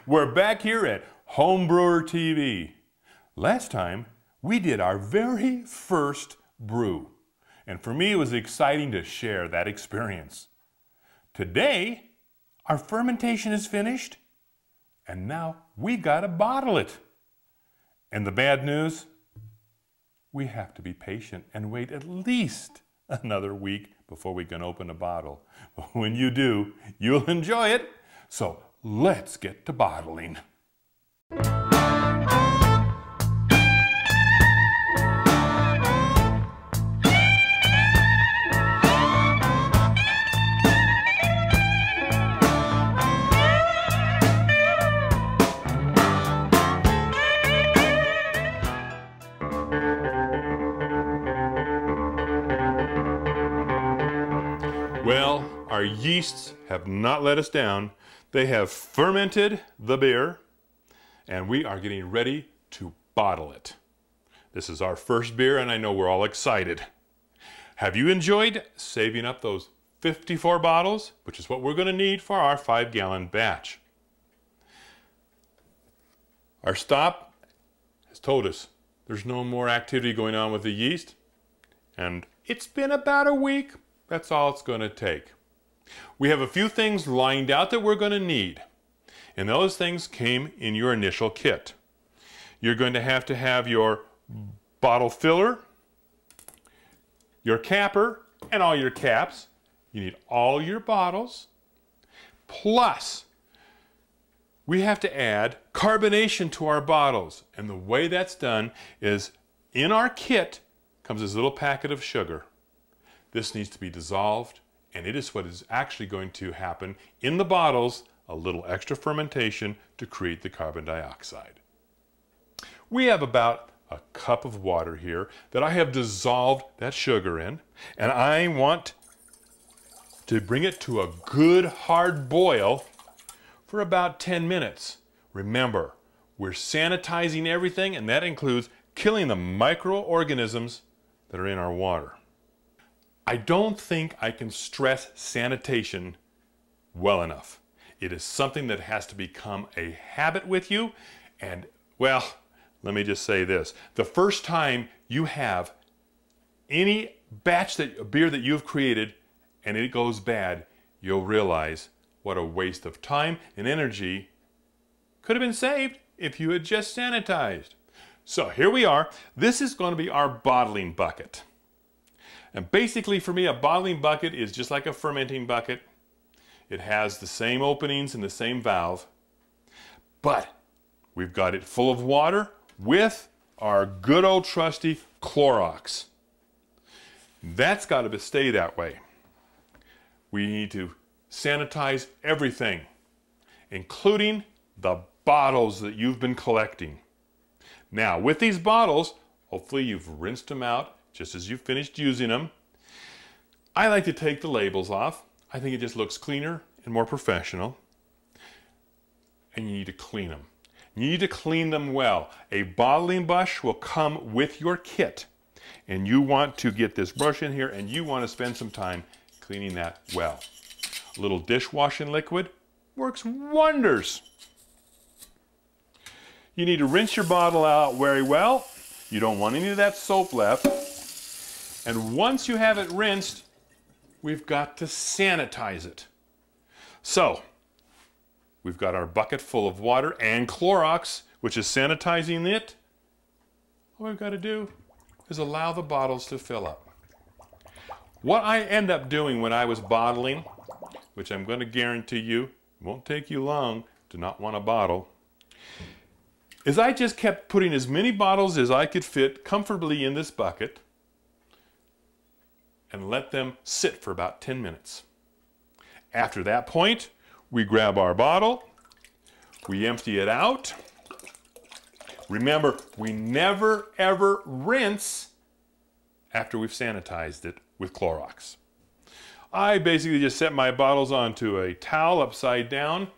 We're back here at Homebrewer TV. Last time, we did our very first brew. And for me, it was exciting to share that experience. Today, our fermentation is finished, and now we gotta bottle it. And the bad news? We have to be patient and wait at least another week before we can open a bottle. But when you do, you'll enjoy it. So let's get to bottling. Well, our yeasts have not let us down. They have fermented the beer, and we are getting ready to bottle it. This is our first beer, and I know we're all excited. Have you enjoyed saving up those 54 bottles, which is what we're going to need for our 5-gallon batch? Our stop has told us there's no more activity going on with the yeast, and it's been about a week. That's all it's going to take. We have a few things lined out that we're going to need, and those things came in your initial kit. You're going to have your bottle filler, your capper, and all your caps. You need all your bottles, plus we have to add carbonation to our bottles, and the way that's done is in our kit comes this little packet of sugar. This needs to be dissolved, and it is what is actually going to happen in the bottles, a little extra fermentation to create the carbon dioxide. We have about a cup of water here that I have dissolved that sugar in, and I want to bring it to a good hard boil for about 10 minutes. Remember, we're sanitizing everything, and that includes killing the microorganisms that are in our water. I don't think I can stress sanitation well enough. It is something that has to become a habit with you, and well, let me just say this. The first time you have any beer that you've created and it goes bad, you'll realize what a waste of time and energy could have been saved if you had just sanitized. So here we are. This is going to be our bottling bucket. And basically for me, a bottling bucket is just like a fermenting bucket. It has the same openings and the same valve, but we've got it full of water with our good old trusty Clorox. That's got to stay that way. We need to sanitize everything, including the bottles that you've been collecting. Now, with these bottles, hopefully you've rinsed them out just as you finished using them. I like to take the labels off. I think it just looks cleaner and more professional. And you need to clean them. You need to clean them well. A bottling brush will come with your kit. And you want to get this brush in here and you want to spend some time cleaning that well. A little dishwashing liquid works wonders. You need to rinse your bottle out very well. You don't want any of that soap left. And once you have it rinsed, we've got to sanitize it. So, we've got our bucket full of water and Clorox, which is sanitizing it. All we've got to do is allow the bottles to fill up. What I end up doing when I was bottling, which I'm going to guarantee you won't take you long to not want a bottle, is I just kept putting as many bottles as I could fit comfortably in this bucket and let them sit for about 10 minutes. After that point, we grab our bottle, we empty it out. Remember, we never ever rinse after we've sanitized it with Clorox. I basically just set my bottles onto a towel upside down,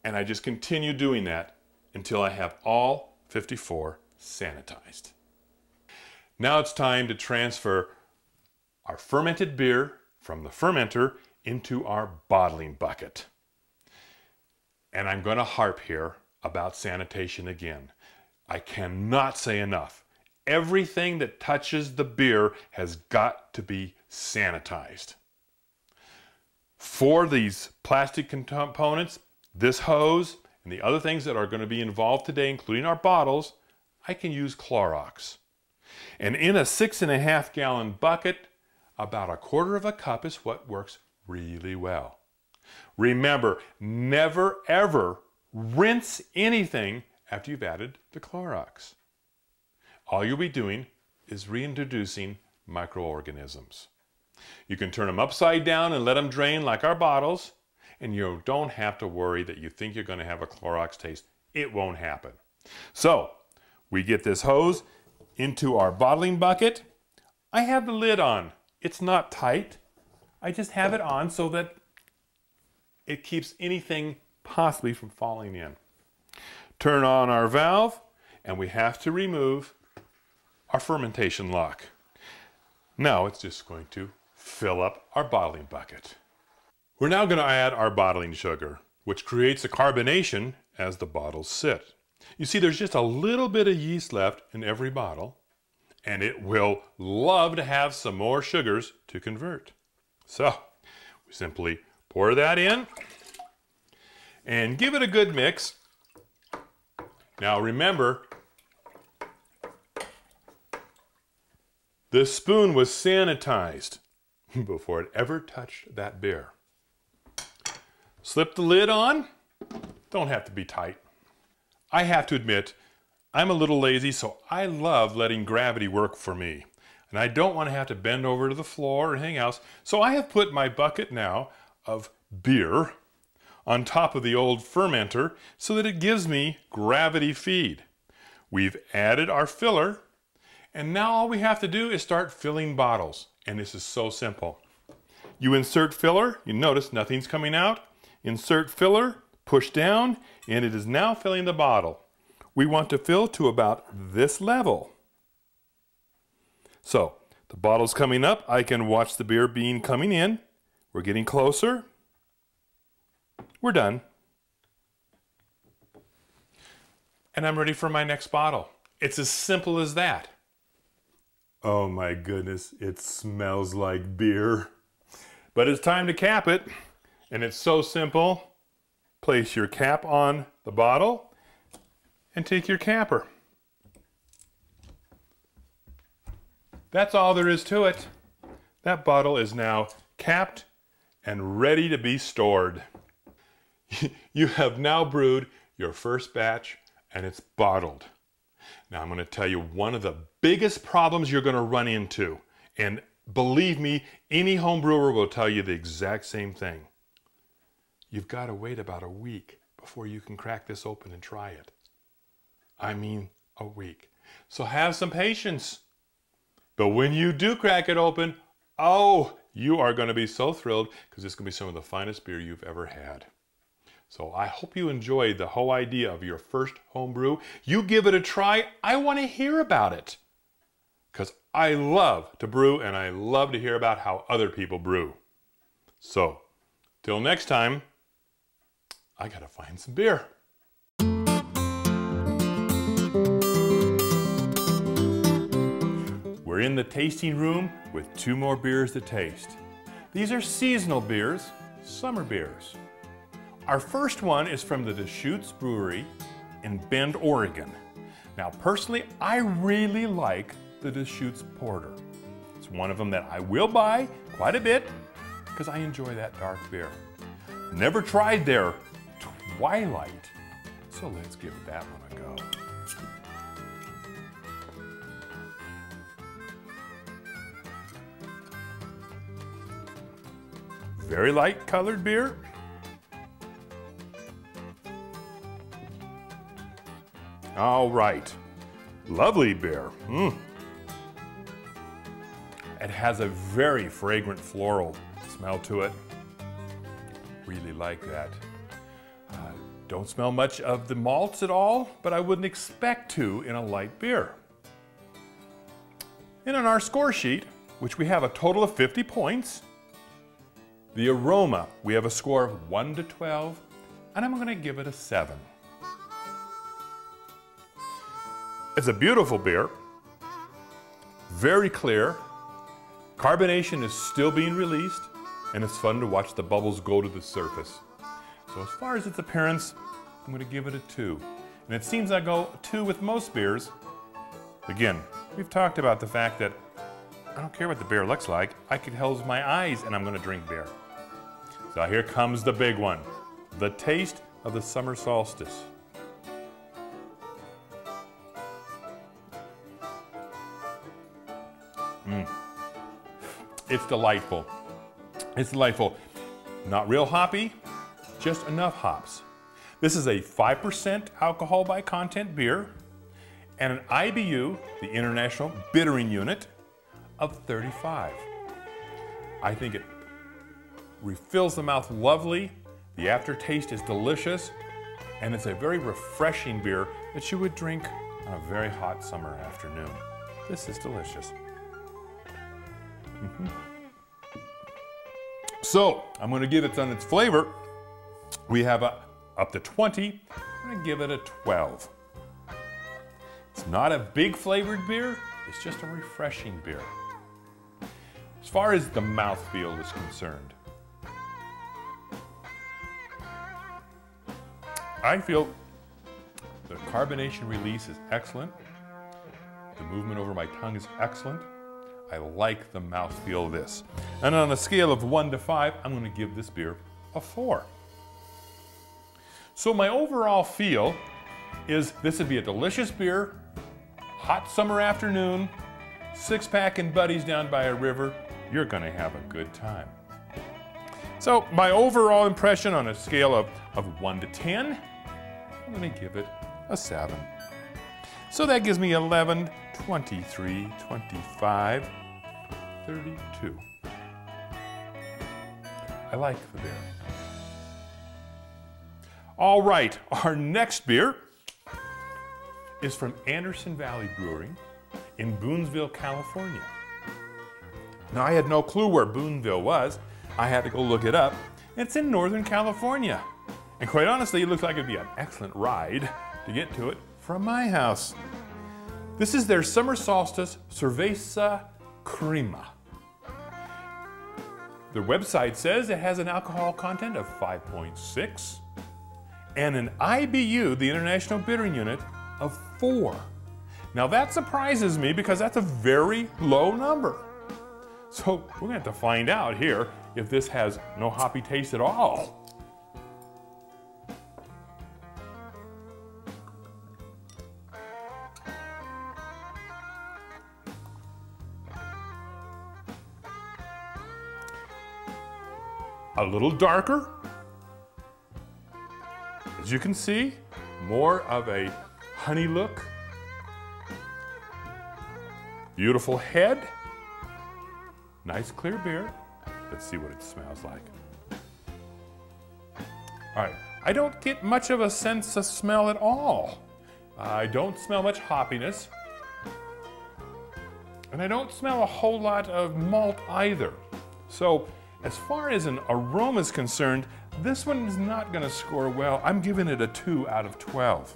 and I just continue doing that until I have all 54 sanitized. Now it's time to transfer our fermented beer from the fermenter into our bottling bucket. And I'm going to harp here about sanitation again. I cannot say enough. Everything that touches the beer has got to be sanitized. For these plastic components, this hose, and the other things that are going to be involved today, including our bottles, I can use Clorox. And in a 6.5 gallon bucket, about 1/4 cup is what works really well. Remember, never ever rinse anything after you've added the Clorox. All you'll be doing is reintroducing microorganisms. You can turn them upside down and let them drain like our bottles, and you don't have to worry that you think you're going to have a Clorox taste. It won't happen. So, we get this hose into our bottling bucket. I have the lid on. It's not tight. I just have it on so that it keeps anything possibly from falling in. Turn on our valve, and we have to remove our fermentation lock. Now it's just going to fill up our bottling bucket. We're now going to add our bottling sugar, which creates a carbonation as the bottles sit. You see, there's just a little bit of yeast left in every bottle, and it will love to have some more sugars to convert. So, we simply pour that in and give it a good mix. Now remember, this spoon was sanitized before it ever touched that beer. Slip the lid on. Don't have to be tight. I have to admit, I'm a little lazy, so I love letting gravity work for me. And I don't want to have to bend over to the floor or anything else. So I have put my bucket now of beer on top of the old fermenter so that it gives me gravity feed. We've added our filler, and now all we have to do is start filling bottles. And this is so simple. You insert filler, you notice nothing's coming out. Insert filler, push down, and it is now filling the bottle. We want to fill to about this level. So, the bottle's coming up. I can watch the beer bean coming in. We're getting closer. We're done. And I'm ready for my next bottle. It's as simple as that. Oh my goodness, it smells like beer. But it's time to cap it, and it's so simple. Place your cap on the bottle and take your capper. That's all there is to it. That bottle is now capped and ready to be stored. You have now brewed your first batch, and it's bottled. Now I'm going to tell you one of the biggest problems you're going to run into, and believe me, any home brewer will tell you the exact same thing. You've got to wait about a week before you can crack this open and try it. I mean a week. So have some patience. But when you do crack it open, oh, you are going to be so thrilled because it's going to be some of the finest beer you've ever had. So I hope you enjoyed the whole idea of your first home brew. You give it a try. I want to hear about it because I love to brew and I love to hear about how other people brew. So, till next time, I gotta find some beer. We're in the tasting room with 2 more beers to taste. These are seasonal beers, summer beers. Our first one is from the Deschutes Brewery in Bend, Oregon. Now personally, I really like the Deschutes Porter. It's one of them that I will buy quite a bit because I enjoy that dark beer. Never tried their Twilight, so let's give that one a go. Very light colored beer. All right, lovely beer. It has a very fragrant floral smell to it. Really like that. Don't smell much of the malts at all, but I wouldn't expect to in a light beer. And on our score sheet, which we have a total of 50 points, the aroma, we have a score of 1 to 12. and I'm going to give it a 7. It's a beautiful beer, very clear, carbonation is still being released, and it's fun to watch the bubbles go to the surface. So as far as its appearance, I'm going to give it a 2. And it seems I go 2 with most beers. Again, we've talked about the fact that I don't care what the beer looks like, I could close my eyes and I'm going to drink beer. So here comes the big one, the taste of the summer solstice. It's delightful. It's delightful. Not real hoppy, just enough hops. This is a 5% alcohol by content beer and an IBU, the International Bittering Unit, of 35. I think it refills the mouth lovely, the aftertaste is delicious, and it's a very refreshing beer that you would drink on a very hot summer afternoon. This is delicious. So, I'm going to give it on its flavor. We have up to 20. I'm going to give it a 12. It's not a big flavored beer, it's just a refreshing beer. As far as the mouthfeel is concerned, I feel the carbonation release is excellent. The movement over my tongue is excellent. I like the mouthfeel of this. And on a scale of 1 to 5, I'm going to give this beer a 4. So my overall feel is this would be a delicious beer, hot summer afternoon, 6-pack and buddies down by a river. You're going to have a good time. So my overall impression on a scale of 1 to 10, I'm going to give it a 7. So that gives me 11, 23, 25, 32. I like the beer. All right, our next beer is from Anderson Valley Brewing in Boonville, California. Now, I had no clue where Boonville was. I had to go look it up. It's in Northern California. And quite honestly, it looks like it'd be an excellent ride to get to it from my house. This is their Summer Solstice Cerveza Crema. Their website says it has an alcohol content of 5.6 and an IBU, the International Bittering Unit, of 4. Now that surprises me because that's a very low number. So we're going to have to find out here if this has no hoppy taste at all. A little darker. As you can see, more of a honey look. Beautiful head. Nice clear beer. Let's see what it smells like. All right, I don't get much of a sense of smell at all. I don't smell much hoppiness. And I don't smell a whole lot of malt either. So as far as an aroma is concerned, this one is not going to score well. I'm giving it a 2 out of 12.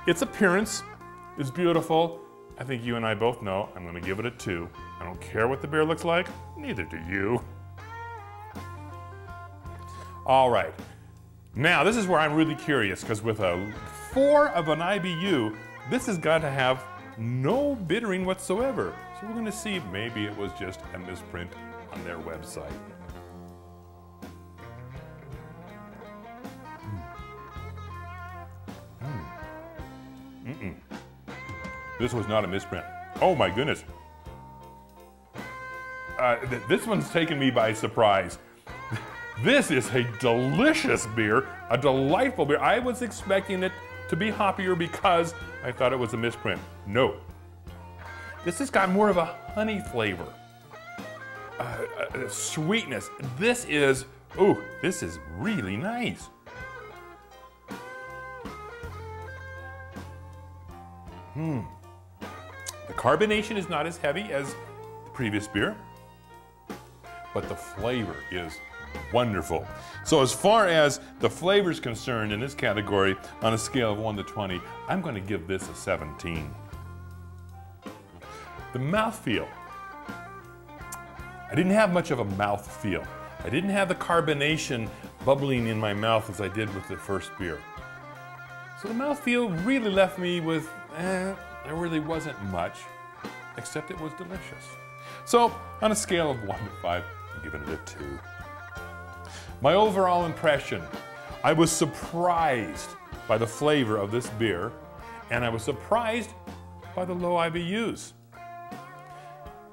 Its appearance is beautiful. I think you and I both know I'm going to give it a 2. I don't care what the beer looks like, neither do you. All right, now this is where I'm really curious, because with a 4 of an IBU, this has got to have no bittering whatsoever. So we're going to see if maybe it was just a misprint on their website. This was not a misprint. Oh my goodness. This one's taken me by surprise. This is a delicious beer, a delightful beer. I was expecting it to be hoppier because I thought it was a misprint. No. This has got more of a honey flavor, sweetness. This is really nice. The carbonation is not as heavy as the previous beer, but the flavor is Wonderful. So as far as the flavor is concerned in this category, on a scale of 1 to 20, I'm going to give this a 17. The mouthfeel. I didn't have much of a mouthfeel. I didn't have the carbonation bubbling in my mouth as I did with the first beer. So the mouthfeel really left me with, there really wasn't much, except it was delicious. So on a scale of 1 to 5, I'm giving it a 2. My overall impression, I was surprised by the flavor of this beer, and I was surprised by the low IBUs.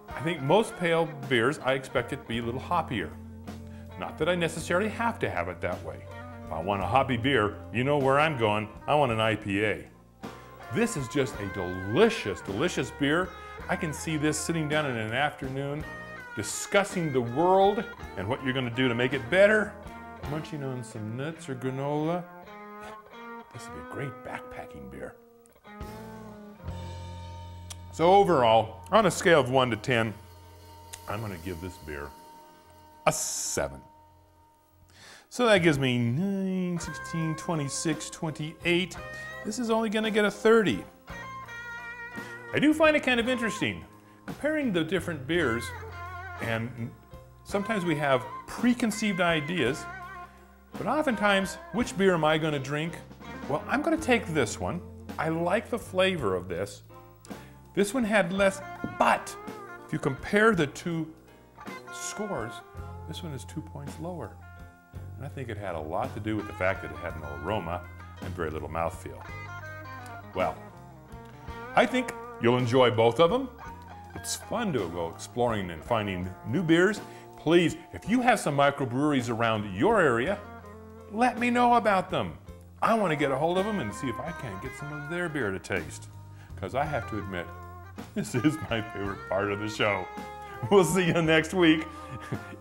I think most pale beers, I expect it to be a little hoppier. Not that I necessarily have to have it that way. If I want a hoppy beer, you know where I'm going. I want an IPA. This is just a delicious, delicious beer. I can see this sitting down in an afternoon, discussing the world and what you're going to do to make it better, munching on some nuts or granola. This would be a great backpacking beer. So overall, on a scale of 1 to 10, I'm going to give this beer a 7. So that gives me 9, 16, 26, 28. This is only going to get a 30. I do find it kind of interesting, comparing the different beers, and sometimes we have preconceived ideas, but oftentimes, which beer am I going to drink? Well, I'm going to take this one. I like the flavor of this. This one had less, but if you compare the two scores, this one is 2 points lower. And I think it had a lot to do with the fact that it had no aroma and very little mouthfeel. Well, I think you'll enjoy both of them. It's fun to go exploring and finding new beers. Please, if you have some microbreweries around your area, let me know about them. I want to get a hold of them and see if I can't get some of their beer to taste. Because I have to admit, this is my favorite part of the show. We'll see you next week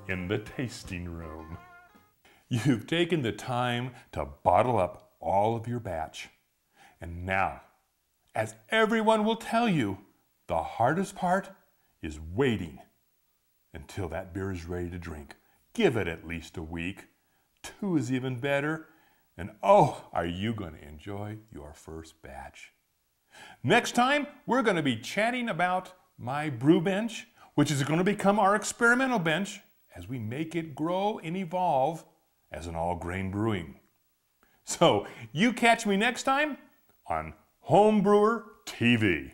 in the tasting room. You've taken the time to bottle up all of your batch. And now, as everyone will tell you, the hardest part is waiting until that beer is ready to drink. Give it at least a week. 2 is even better. And oh, are you going to enjoy your first batch. Next time, we're going to be chatting about my brew bench, which is going to become our experimental bench as we make it grow and evolve as an all-grain brewing. So, you catch me next time on Homebrewer TV.